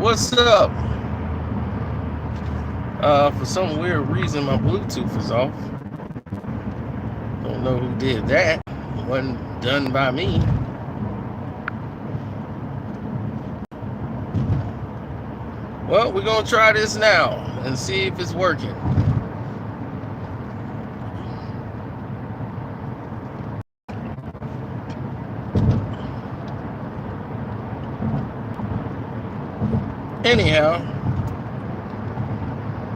What's up? For some weird reason, my Bluetooth is off. Don't know who did that. It wasn't done by me. Well, we're going to try this now and see if it's working. Anyhow,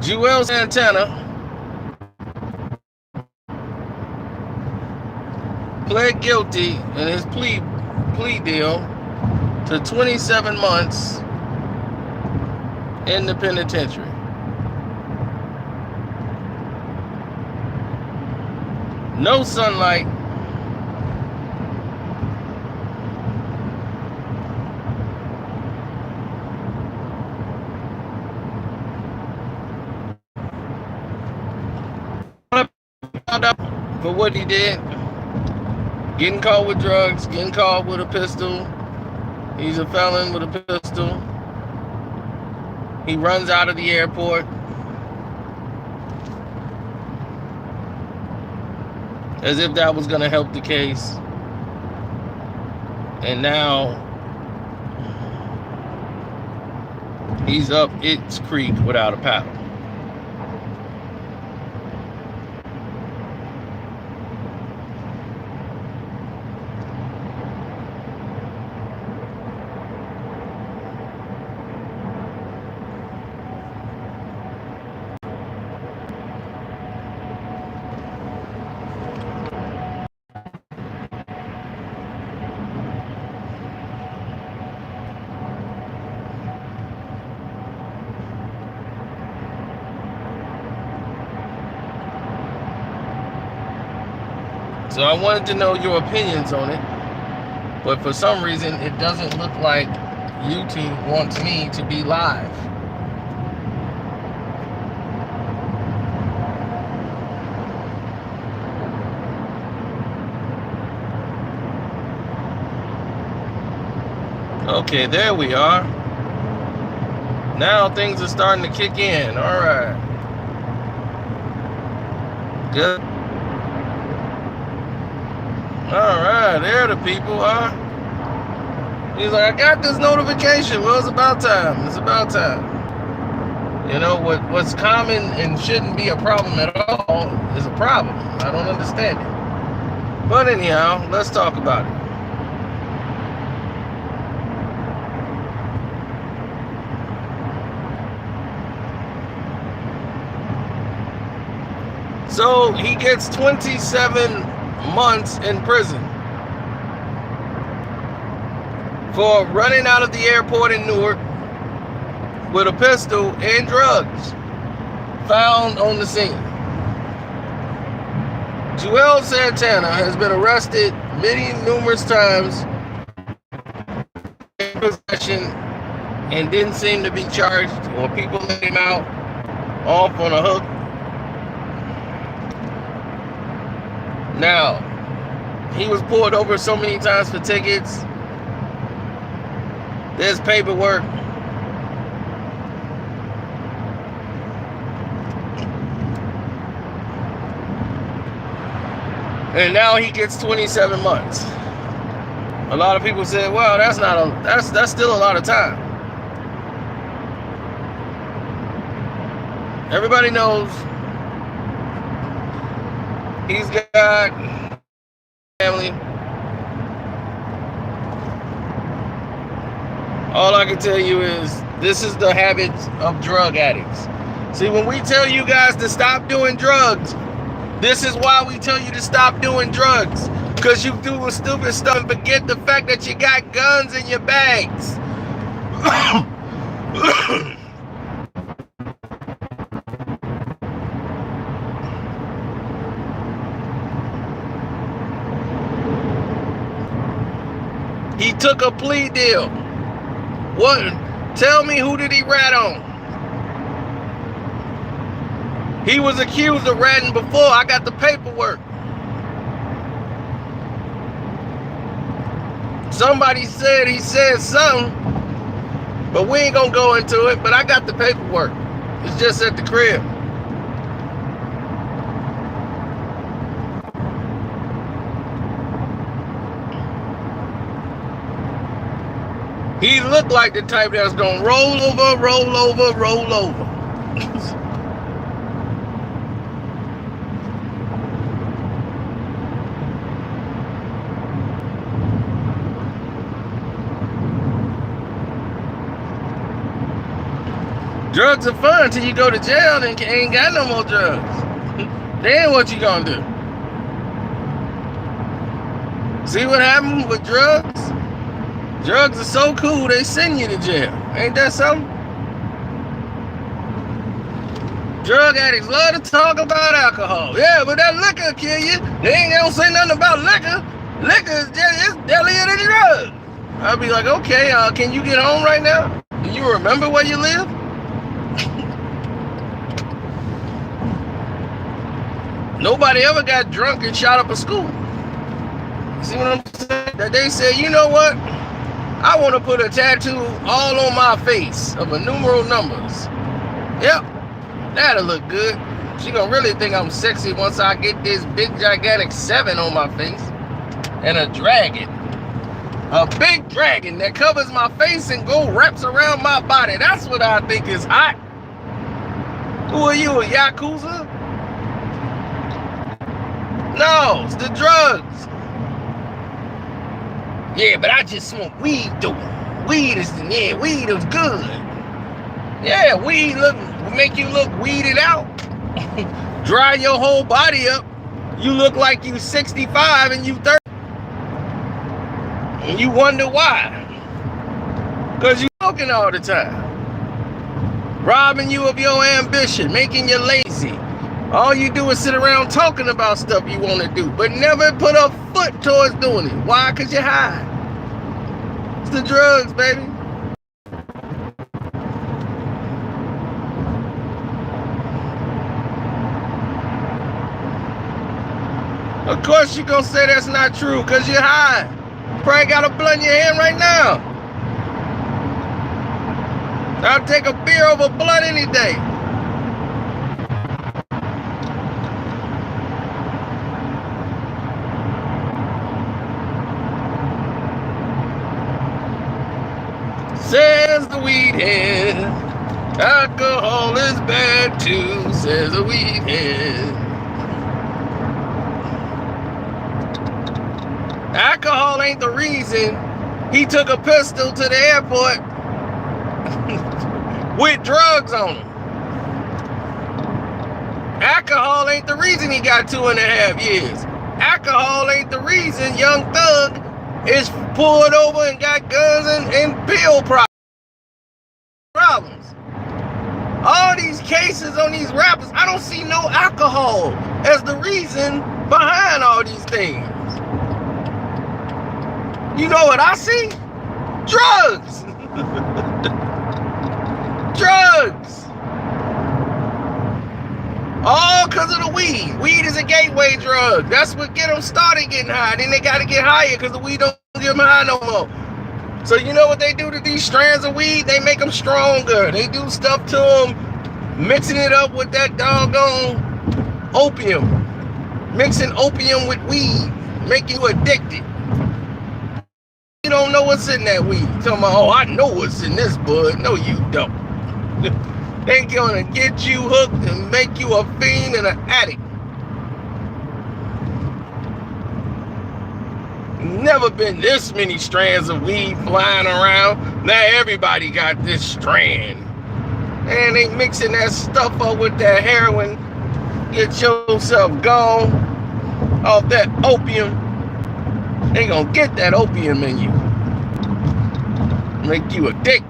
Juelz Santana pled guilty in his plea deal to 27 months in the penitentiary. No sunlight. For what he did, getting caught with drugs, getting caught with a pistol. He's a felon with a pistol. He runs out of the airport. As if that was going to help the case. And now he's up its creek without a paddle. So I wanted to know your opinions on it, but for some reason it doesn't look like YouTube wants me to be live. Okay, there we are. Now things are starting to kick in. All right. Good. All right, there the people are. He's like, I got this notification. Well, it's about time. It's about time. You know, what's common and shouldn't be a problem at all is a problem. I don't understand it. But anyhow, let's talk about it. So he gets 27 months in prison for running out of the airport in Newark with a pistol and drugs found on the scene. Juelz Santana has been arrested numerous times in possession and didn't seem to be charged, or people let him out off on a hook. Now, he was pulled over so many times for tickets. There's paperwork. And now he gets 27 months. A lot of people said, well, that's still a lot of time. Everybody knows he's got family. All I can tell you is this is the habits of drug addicts. See, when we tell you guys to stop doing drugs, this is why we tell you to stop doing drugs. Because you do stupid stuff and forget the fact that you got guns in your bags. He took a plea deal. What? Tell me, who did he rat on? He was accused of ratting before. I got the paperwork. Somebody said he said something. But we ain't gonna go into it. But I got the paperwork. It's just at the crib. He looked like the type that's gonna roll over, roll over, roll over. Drugs are fun until you go to jail and ain't got no more drugs. Then what you gonna do? See what happened with drugs? Drugs are so cool, they send you to jail. Ain't that something? Drug addicts love to talk about alcohol. Yeah, but that liquor kill you. They don't say nothing about liquor. Liquor is deadlier than drugs. I'll be like, okay, can you get home right now? Do you remember where you live? Nobody ever got drunk and shot up a school. See what I'm saying? That they said, you know what? I want to put a tattoo all on my face of a numeral numbers. Yep, that'll look good. She gonna really think I'm sexy once I get this big gigantic 7 on my face. And a dragon. A big dragon that covers my face and wraps around my body. That's what I think is hot. Who are you, a Yakuza? No, it's the drugs. Yeah, but I just smoke weed though. Weed is good. Yeah, weed make you look weeded out. Dry your whole body up. You look like you 65 and you 30. And you wonder why. Because you smoking all the time. Robbing you of your ambition, making you lazy. All you do is sit around talking about stuff you want to do, but never put a foot towards doing it. Why? Because you're high. It's the drugs, baby. Of course you're going to say that's not true because you're high. Probably got a blunt in your hand right now. I'll take a beer over blunt any day. Says the weed head, alcohol is bad too, says the weed head. Alcohol ain't the reason he took a pistol to the airport with drugs on him. Alcohol ain't the reason he got 2.5 years. Alcohol ain't the reason Young Thug is pulled over and got guns and pill problems. All these cases on these rappers, I don't see no alcohol as the reason behind all these things. You know what I see? Drugs. Drugs. All because of the weed. Weed is a gateway drug. That's what get them started getting high. Then they got to get higher because the weed don't get them high no more. So you know what they do to these strands of weed? They make them stronger. They do stuff to them, mixing it up with that doggone opium. Mixing opium with weed. Make you addicted. You don't know what's in that weed. Talking about, oh, I know what's in this bud. No, you don't. They gonna get you hooked and make you a fiend and an addict. Never been this many strands of weed flying around. Now everybody got this strand. And they mixing that stuff up with that heroin. Get yourself gone off that opium. They gonna get that opium in you. Make you addicted.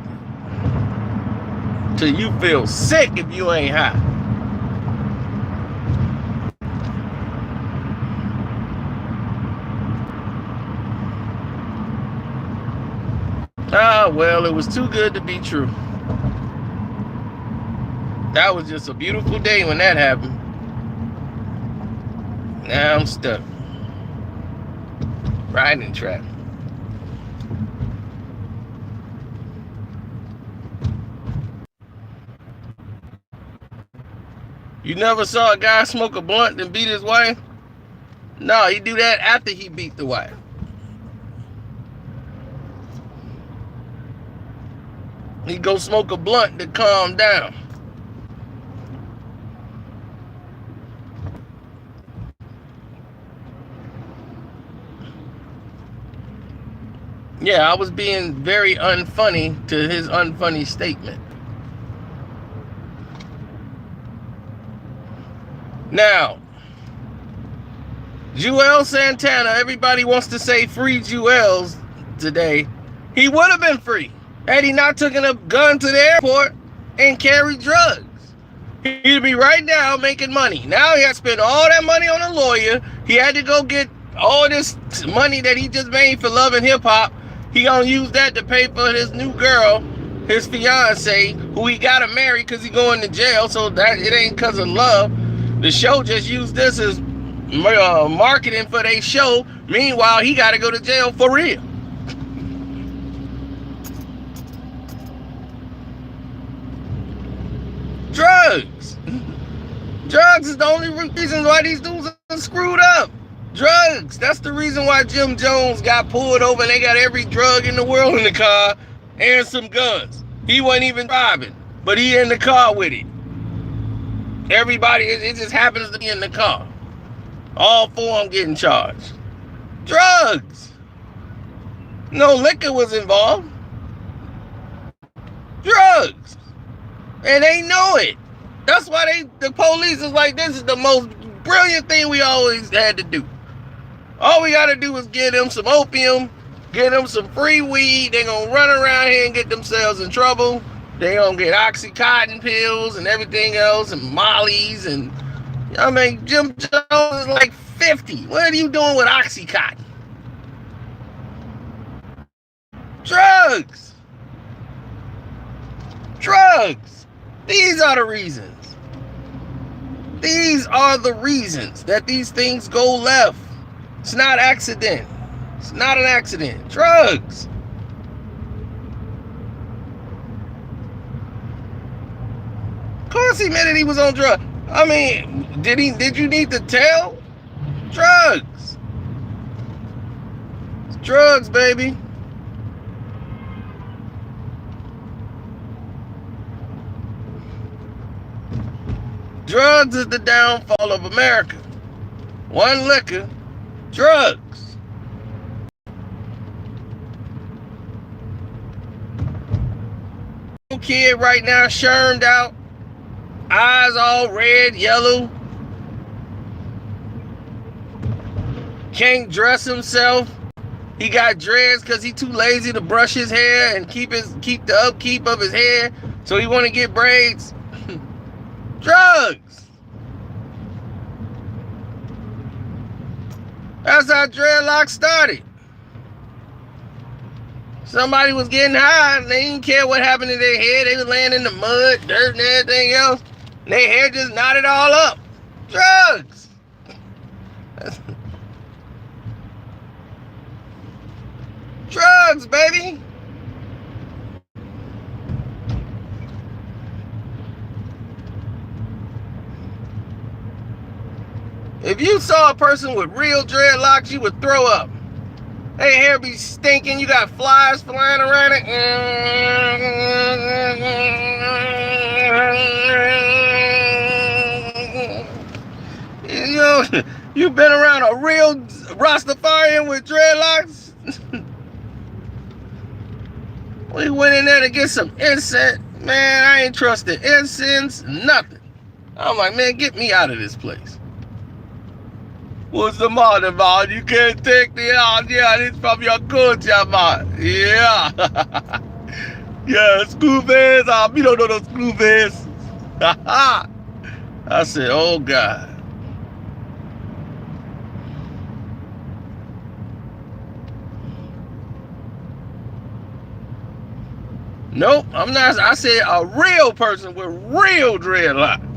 Till you feel sick if you ain't high. Ah, well, it was too good to be true. That was just a beautiful day when that happened. Now I'm stuck. Riding in traffic. You never saw a guy smoke a blunt and beat his wife? No, he do that after he beat the wife. He go smoke a blunt to calm down. Yeah, I was being very unfunny to his unfunny statement. Now, Juelz Santana, everybody wants to say free Juelz today. He would have been free had he not taken a gun to the airport and carried drugs. He'd be right now making money. Now he had to spend all that money on a lawyer. He had to go get all this money that he just made for Love and Hip Hop. He gonna use that to pay for his new girl, his fiance, who he gotta marry because he going to jail. So that it ain't because of love. The show just used this as marketing for their show. Meanwhile, he gotta go to jail for real. Drugs. Drugs is the only reason why these dudes are screwed up. Drugs. That's the reason why Jim Jones got pulled over and they got every drug in the world in the car and some guns. He wasn't even driving, but he in the car with it. Everybody, it just happens to be in the car. All four of them getting charged. Drugs. No liquor was involved. Drugs. And they know it. That's why the police is like, this is the most brilliant thing we always had to do. All we got to do is give them some opium, give them some free weed. They're going to run around here and get themselves in trouble. They're going to get Oxycontin pills and everything else and Molly's. And I mean, Jim Jones is like 50. What are you doing with Oxycontin? Drugs. Drugs. These are the reasons. These are the reasons that these things go left. It's not accident. It's not an accident. Drugs. Of course he admitted he was on drugs. I mean, did you need to tell? Drugs. It's drugs, baby. Drugs is the downfall of America. One liquor, drugs. Kid right now, shermed out, eyes all red, yellow. Can't dress himself. He got dreads because he too lazy to brush his hair and keep the upkeep of his hair. So he want to get braids. Drugs. That's how dreadlocks started. Somebody was getting high and they didn't care what happened to their hair. They was laying in the mud, dirt, and everything else. And their hair just knotted all up. Drugs. Drugs, baby. If you saw a person with real dreadlocks, you would throw up. Their hair be stinking. You got flies flying around it. You know, you've been around a real Rastafarian with dreadlocks. We went in there to get some incense. Man, I ain't trusted incense, nothing. I'm like, man, get me out of this place. What's the matter, man? You can't take the idea. It's from your culture, man. Yeah. Yeah, screw face. You don't know those screw face. I said, oh, God. Nope, I'm not. I said a real person with real dreadlocks.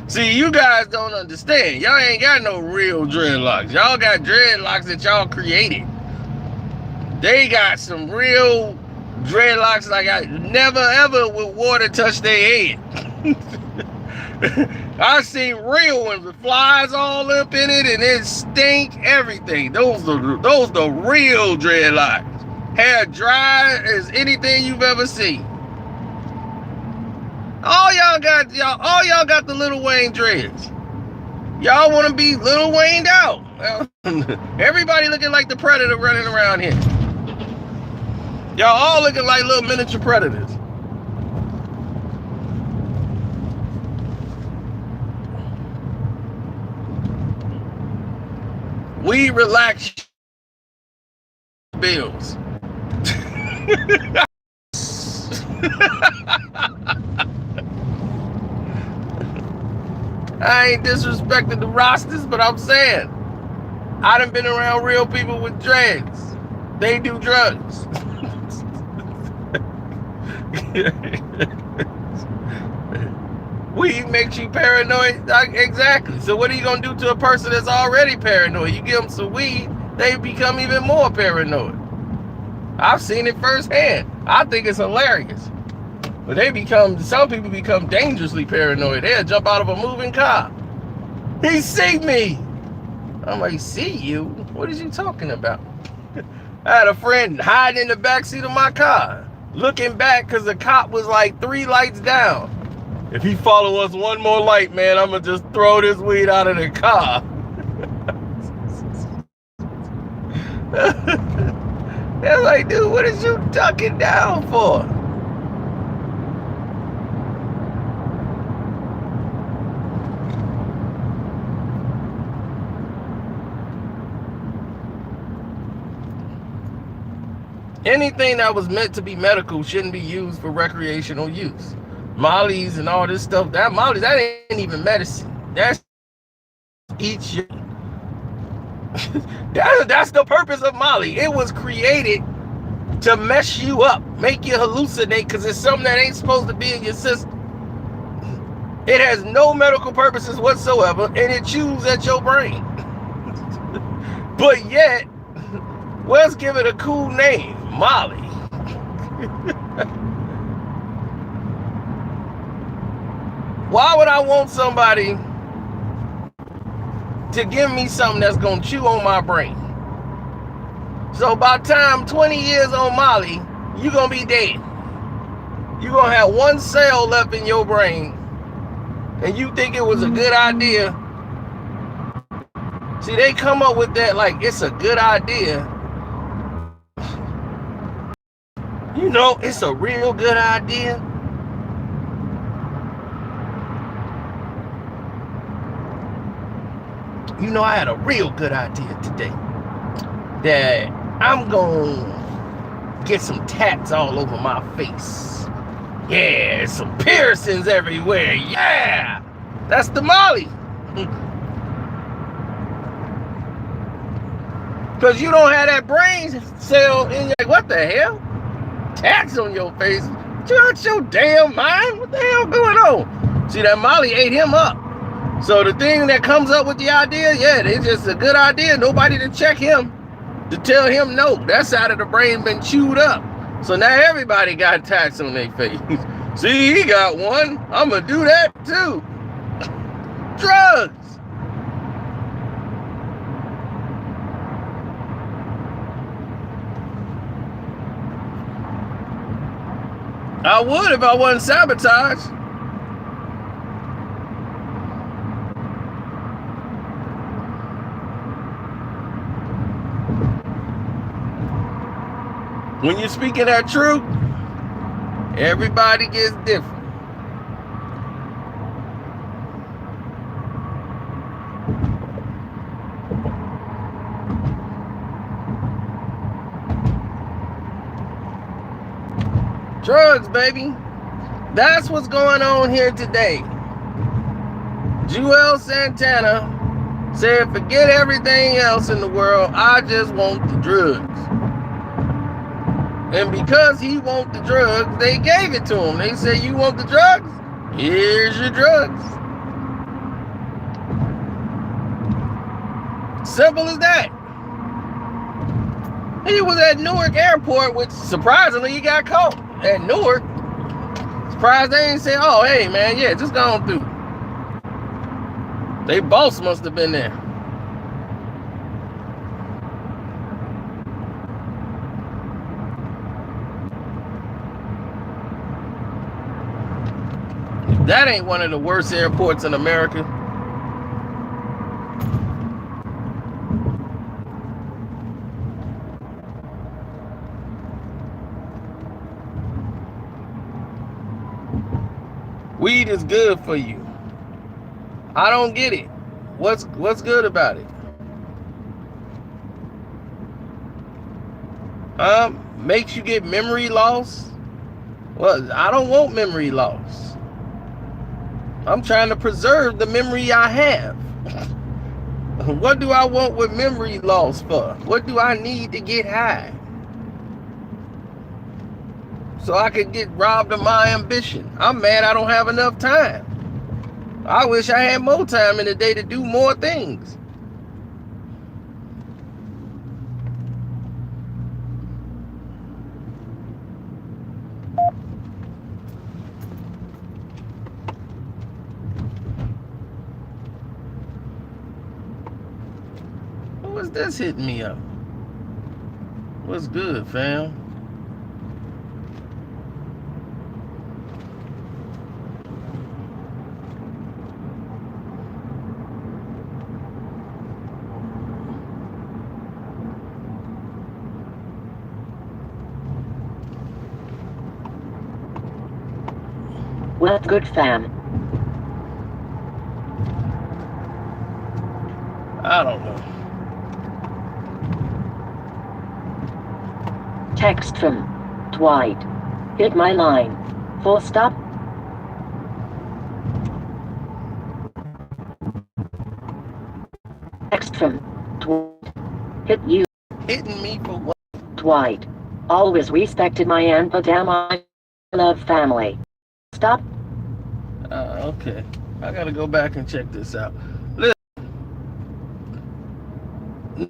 See, you guys don't understand. Y'all ain't got no real dreadlocks. Y'all got dreadlocks that y'all created. They got some real dreadlocks like I never ever with water touch their head. I seen real ones with flies all up in it and it stink everything. Those the real dreadlocks. Hair dry as anything you've ever seen. All y'all got the Lil Wayne dreads. Y'all want to be Lil Wayne'd out. Everybody looking like the Predator running around here. Y'all all looking like little miniature predators. We relax bills. I ain't disrespecting the rosters, but I'm saying I done been around real people with dreads. They do drugs. Weed makes you paranoid. Exactly. So what are you gonna do to a person that's already paranoid? You give them some weed, they become even more paranoid. I've seen it firsthand. I think it's hilarious. But some people become dangerously paranoid. They'll jump out of a moving car. He see me. I'm like, see you? What is you talking about? I had a friend hiding in the backseat of my car, looking back because the cop was like 3 lights down. If he follow us one more light, man, I'm going to just throw this weed out of the car. They're like, dude, what is you ducking down for? Anything that was meant to be medical shouldn't be used for recreational use. Mollies and all this stuff, that ain't even medicine. That's eat you. That's the purpose of Molly. It was created to mess you up, make you hallucinate, because it's something that ain't supposed to be in your system. It has no medical purposes whatsoever, and it chews at your brain. But yet, let's give it a cool name, Molly. Why would I want somebody to give me something that's going to chew on my brain? So by the time 20 years on Molly, you're going to be dead. You're going to have 1 cell left in your brain, and you think it was a good idea. See, they come up with that like it's a good idea. You know, it's a real good idea. You know, I had a real good idea today that I'm gonna get some tats all over my face. Yeah, some piercings everywhere. Yeah, that's the Molly. Because you don't have that brain cell in your, like, what the hell? Tats on your face? You out your damn mind? What the hell going on? See, that Molly ate him up. So the thing that comes up with the idea, yeah, it's just a good idea. Nobody to check him, to tell him no. That side of the brain been chewed up. So now everybody got tats on their face. See, he got one. I'm going to do that too. Drugs. I would if I wasn't sabotaged. When you're speaking that truth, everybody gets different. Drugs, baby. That's what's going on here today. Juelz Santana said, forget everything else in the world. I just want the drugs. And because he want the drugs, they gave it to him. They said, you want the drugs? Here's your drugs. Simple as that. He was at Newark Airport, which surprisingly he got caught at Newark. Surprised they ain't say, oh, hey, man, yeah, just go on through. They boss must have been there. That ain't one of the worst airports in America. Weed is good for you. I don't get it. What's good about it? Makes you get memory loss? Well, I don't want memory loss. I'm trying to preserve the memory I have. What do I want with memory loss for? What do I need to get high? So I could get robbed of my ambition. I'm mad I don't have enough time. I wish I had more time in the day to do more things. What's this hitting me up? What's good, fam? What's good, fam? I don't know. Text from Dwight. Hit my line. Full stop. Text from Dwight. Hit you. Hitting me for what? Dwight. Always respected my aunt, but damn, I love family. Stop. Okay. I gotta go back and check this out. Listen.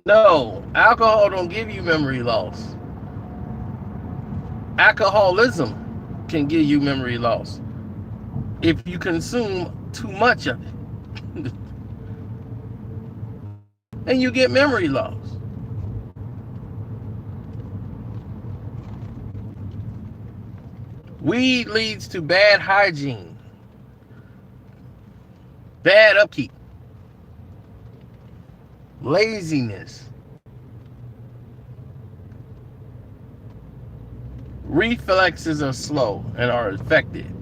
No, alcohol don't give you memory loss. Alcoholism can give you memory loss if you consume too much of it. And you get memory loss. Weed leads to bad hygiene, bad upkeep, laziness, reflexes are slow and are affected.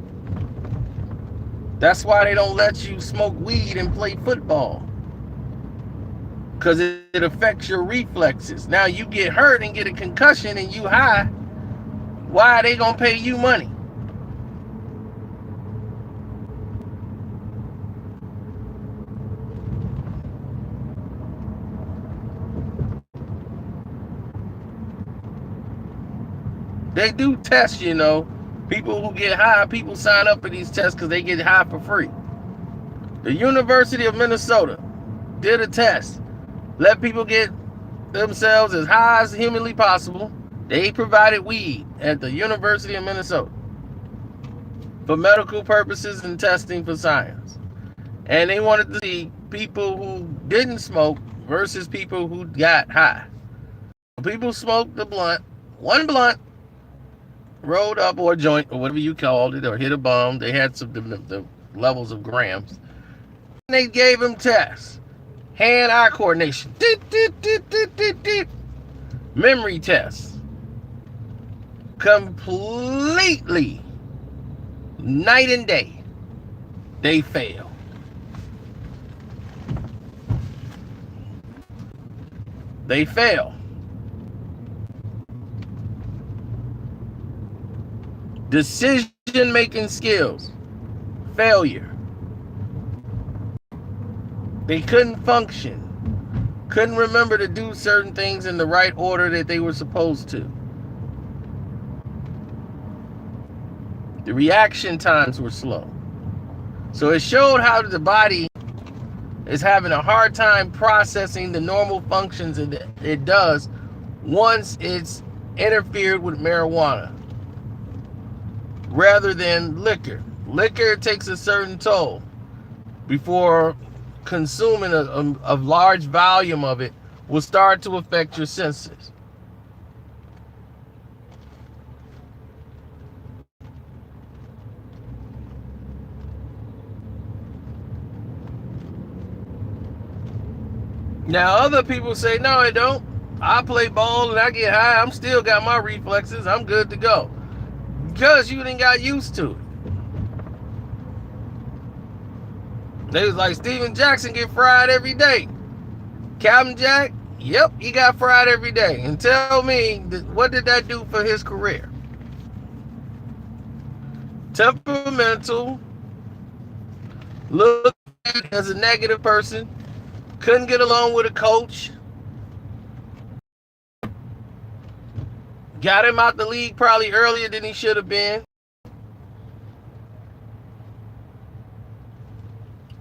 That's why they don't let you smoke weed and play football, because it affects your reflexes. Now you get hurt and get a concussion and you high. Why are they gonna pay you money? They do tests, you know. People who get high, people sign up for these tests because they get high for free. The University of Minnesota did a test. Let people get themselves as high as humanly possible. They provided weed at the University of Minnesota for medical purposes and testing for science. And they wanted to see people who didn't smoke versus people who got high. People smoked the blunt, one blunt, rolled up, or a joint, or whatever you called it, or hit a bum. They had some the levels of grams. And they gave them tests. Hand-eye coordination. Memory tests. Completely night and day. They fail. They fail. Decision-making skills. Failure. They couldn't function. Couldn't remember to do certain things in the right order that they were supposed to. The reaction times were slow. So it showed how the body is having a hard time processing the normal functions it does once it's interfered with marijuana rather than liquor. Liquor takes a certain toll before consuming a large volume of it will start to affect your senses. Now, other people say, no, it don't. I play ball and I get high. I'm still got my reflexes. I'm good to go. Because you didn't got used to it. They was like, Steven Jackson get fried every day. Captain Jack, yep, he got fried every day. And tell me, what did that do for his career? Temperamental, looked as a negative person, couldn't get along with a coach, got him out the league probably earlier than he should have been.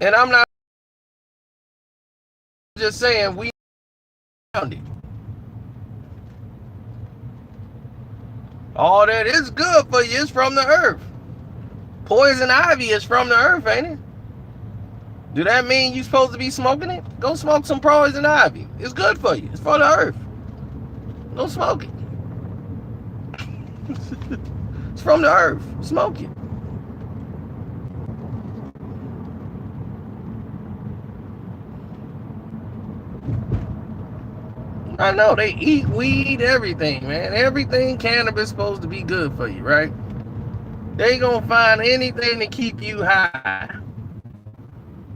And I'm not just saying we found it. All that is good for you is from the earth. Poison ivy is from the earth, ain't it? Do that mean you supposed to be smoking it? Go smoke some poison ivy. It's good for you. It's for the earth. Don't smoke it. It's from the earth. Smoke it. I know they eat weed, everything, man. Everything cannabis is supposed to be good for you, right? They gonna find anything to keep you high.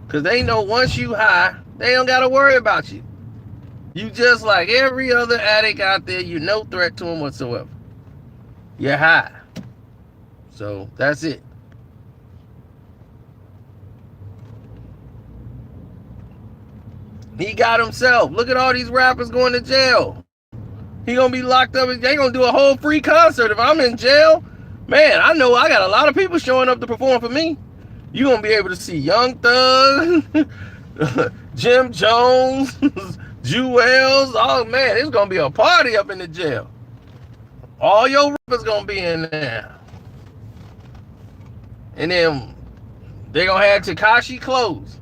Because they know once you high, they don't gotta worry about you. You just like every other addict out there, you're no threat to them whatsoever. You're high. So that's it. He got himself. Look at all these rappers going to jail. He gonna be locked up. They gonna do a whole free concert. If I'm in jail, man, I know I got a lot of people showing up to perform for me. You gonna be able to see Young Thug, Jim Jones, Juelz. Oh man, it's gonna be a party up in the jail. All your rappers gonna be in there. And then they gonna have Tekashi clothes.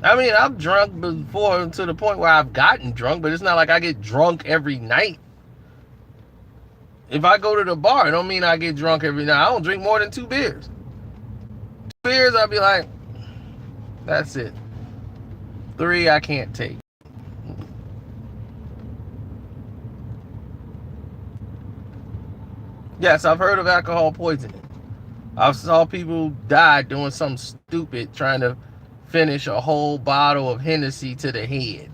I mean, I've drunk before to the point where I've gotten drunk, but it's not like I get drunk every night. If I go to the bar, it don't mean I get drunk every night. I don't drink more than 2 beers. 2 beers, I'll be like, that's it. 3, I can't take. Yes, I've heard of alcohol poisoning. I saw people die doing something stupid, trying to finish a whole bottle of Hennessy to the head.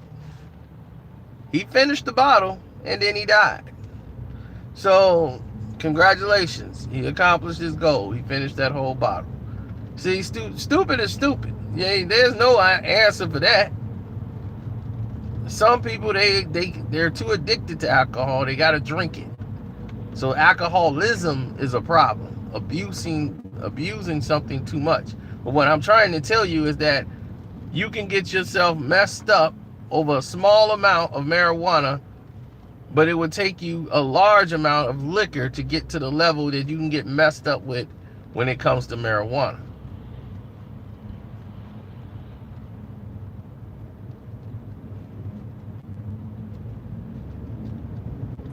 He finished the bottle and then he died. So, congratulations. He accomplished his goal. He finished that whole bottle. See, stupid is stupid. Yeah, there's no answer for that. Some people, they're too addicted to alcohol. They got to drink it. So alcoholism is a problem. Abusing something too much. But what I'm trying to tell you is that you can get yourself messed up over a small amount of marijuana, but it would take you a large amount of liquor to get to the level that you can get messed up with when it comes to marijuana.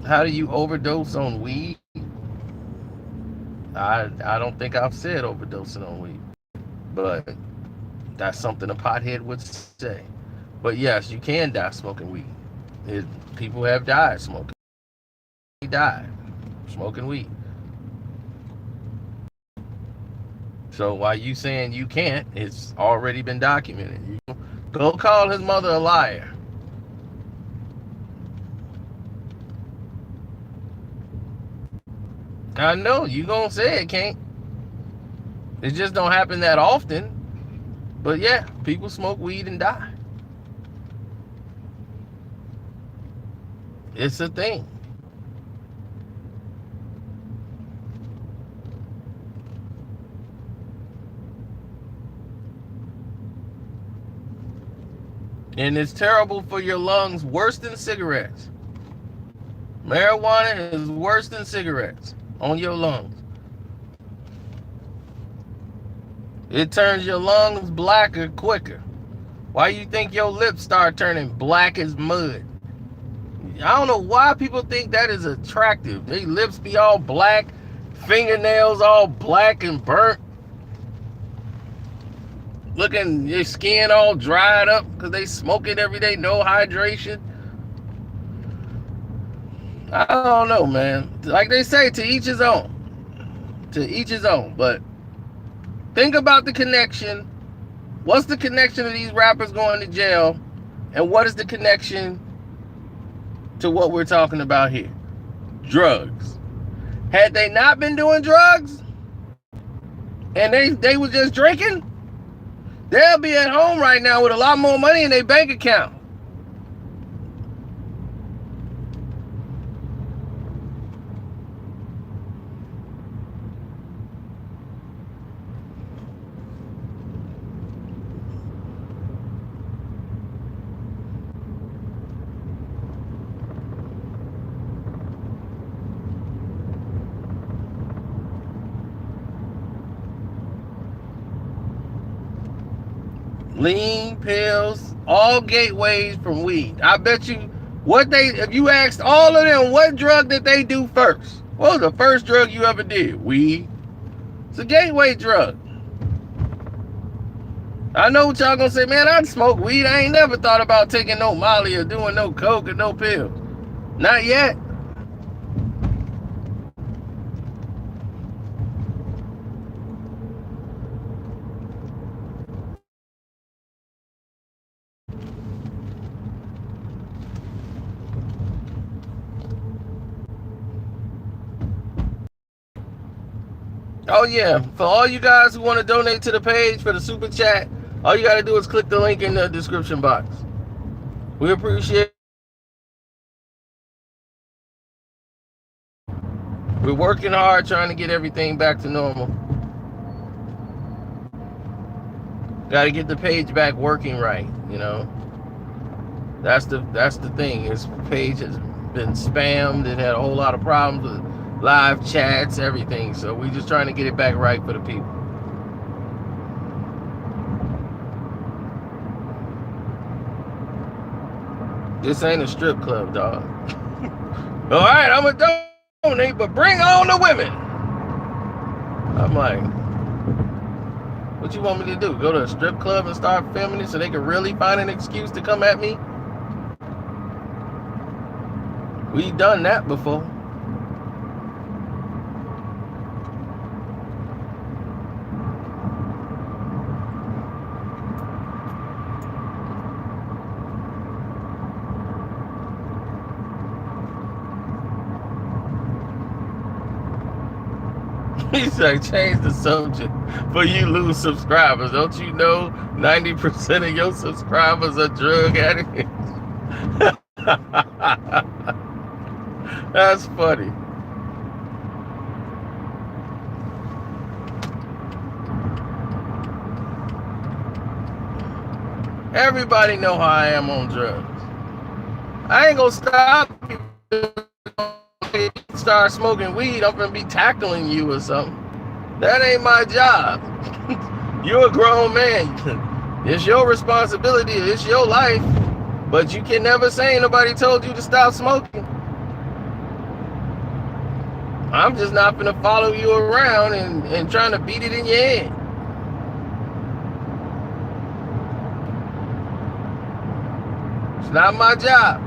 How do you overdose on weed? I don't think I've said overdosing on weed, but that's something a pothead would say. But yes, you can die smoking weed. People have died smoking. He died smoking weed. So while you saying you can't, it's already been documented. You go call his mother a liar. I know you gonna say it can't. It just don't happen that often. But yeah, people smoke weed and die. It's a thing. And it's terrible for your lungs, worse than cigarettes. Marijuana is worse than cigarettes on your lungs. It turns your lungs blacker quicker. Why you think your lips start turning black as mud? I don't know why people think that is attractive. Their lips be all black, fingernails all black and burnt. Looking, your skin all dried up because they smoke it every day, no hydration. I don't know, man. Like they say, to each his own. To each his own. But think about the connection. What's the connection of these rappers going to jail? And what is the connection to what we're talking about here? Drugs. Had they not been doing drugs and they were just drinking, they'll be at home right now with a lot more money in their bank account. Lean pills, all gateways from weed. I bet you if you asked all of them what drug did they do first, what was the first drug you ever did? Weed. It's a gateway drug. I know what y'all gonna say, man, I smoke weed. I ain't never thought about taking no Molly or doing no coke or no pills. Not yet. Oh yeah, for all you guys who want to donate to the page for the super chat, all you got to do is click the link in the description box. We appreciate it. We're working hard trying to get everything back to normal. Got to get the page back working right, you know. That's the thing. This page has been spammed. It had a whole lot of problems with live chats, everything. So we just trying to get it back right for the people. This ain't a strip club, dog. All right, I'm gonna donate, but bring on the women. I'm like, what you want me to do? Go to a strip club and start filming it so they can really find an excuse to come at me? We've done that before. He said, change the subject for you lose subscribers. Don't you know 90% of your subscribers are drug addicts? That's funny. Everybody know how I am on drugs. I ain't gonna stop you. Start smoking weed, I'm gonna be tackling you or something. That ain't my job. You're a grown man. It's your responsibility. It's your life. But you can never say nobody told you to stop smoking. I'm just not gonna follow you around and trying to beat it in your head. It's not my job.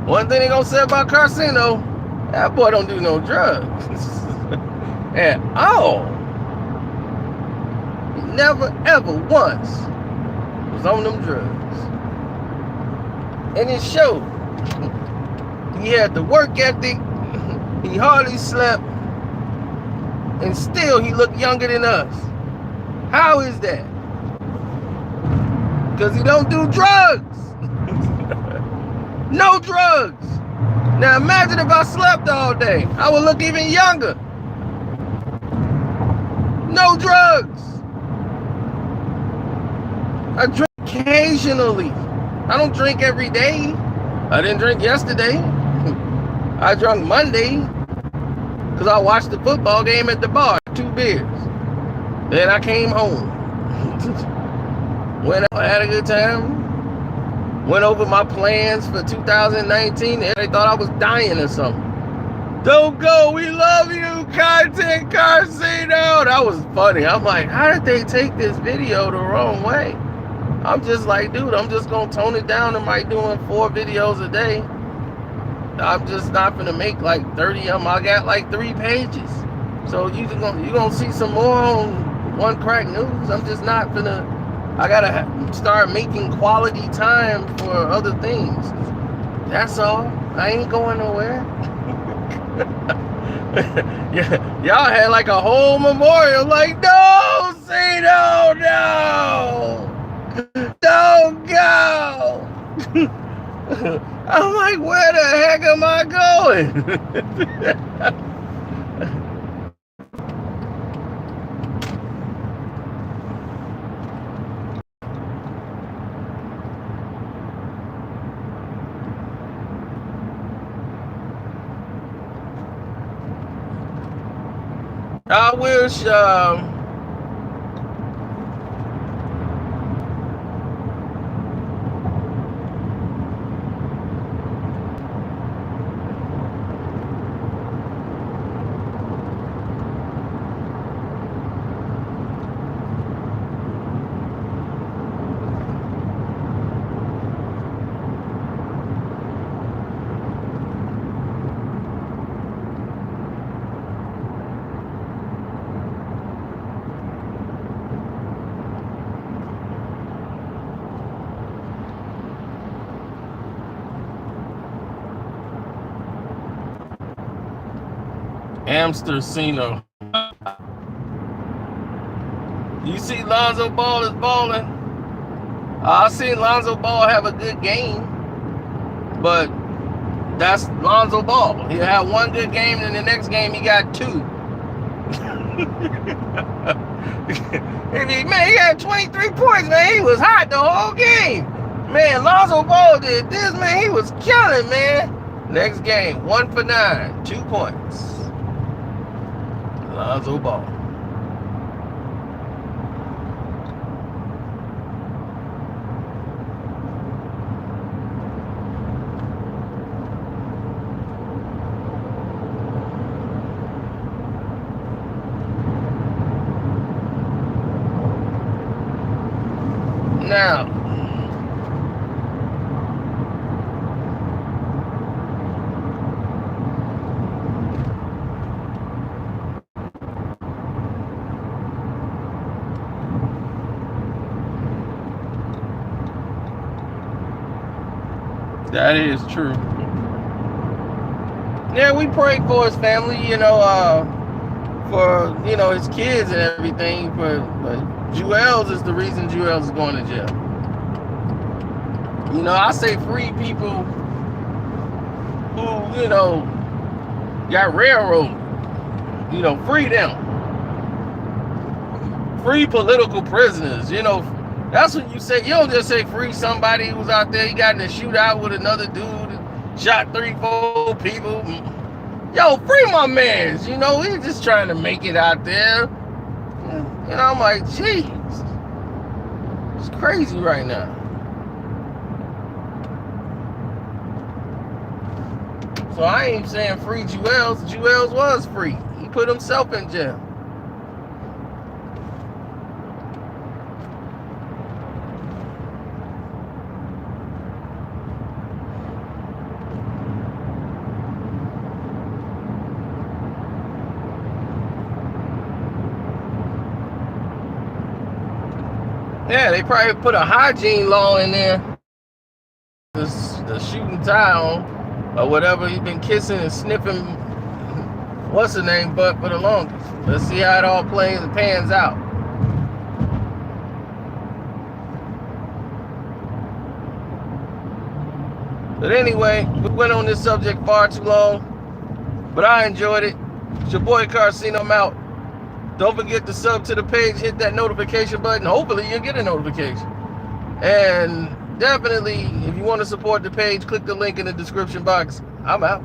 One thing they gonna say about Carcino, that boy don't do no drugs at all. He never ever once was on them drugs. And it showed. He had the work ethic, he hardly slept, and still he looked younger than us. How is that? Because he don't do drugs. No drugs. Now imagine if I slept all day. I would look even younger. No drugs. I drink occasionally. I don't drink every day. I didn't drink yesterday. I drank Monday because I watched the football game at the bar. 2 beers. Then I came home. Went out, had a good time. Went over my plans for 2019. They thought I was dying or something. Don't go, we love you, Content Casino. That was funny. I'm like, how did they take this video the wrong way? I'm just like, dude, I'm just gonna tone it down to my doing 4 videos a day. I'm just not gonna make like 30 of them. I got like 3 pages. So you gonna see some more on One Crack News. I'm just not gonna, I gotta start making quality time for other things. That's all. I ain't going nowhere. Yeah, y'all had like a whole memorial, like, no, say no, don't go. I'm like, where the heck am I going? I wish Amstercino. You see Lonzo Ball is balling. I seen Lonzo Ball have a good game, but that's Lonzo Ball. He had 1 good game, and the next game he got 2. Man, he had 23 points, man. He was hot the whole game. Man, Lonzo Ball did this, man. He was killing, man. Next game, 1 for 9, 2 points. Lonzo Ball. Now, that is true. Yeah, we prayed for his family, for, his kids and everything. But Juelz is the reason Juelz is going to jail. I say free people who, got railroaded. Free them. Free political prisoners, That's what you say. You don't just say free somebody who was out there. He got in a shootout with another dude and shot 3-4 people. Yo, free my mans. He's just trying to make it out there. I'm like, jeez. It's crazy right now. So I ain't saying free Juelz. Juelz was free. He put himself in jail. Yeah, they probably put a hygiene law in there. The shooting tie on, or whatever. He's been kissing and sniffing what's her name butt for the longest. Let's see how it all plays and pans out. But anyway, we went on this subject far too long, but I enjoyed it. It's your boy Carcino. I'm out. Don't forget to sub to the page, hit that notification button. Hopefully you'll get a notification. And definitely, if you want to support the page, click the link in the description box. I'm out.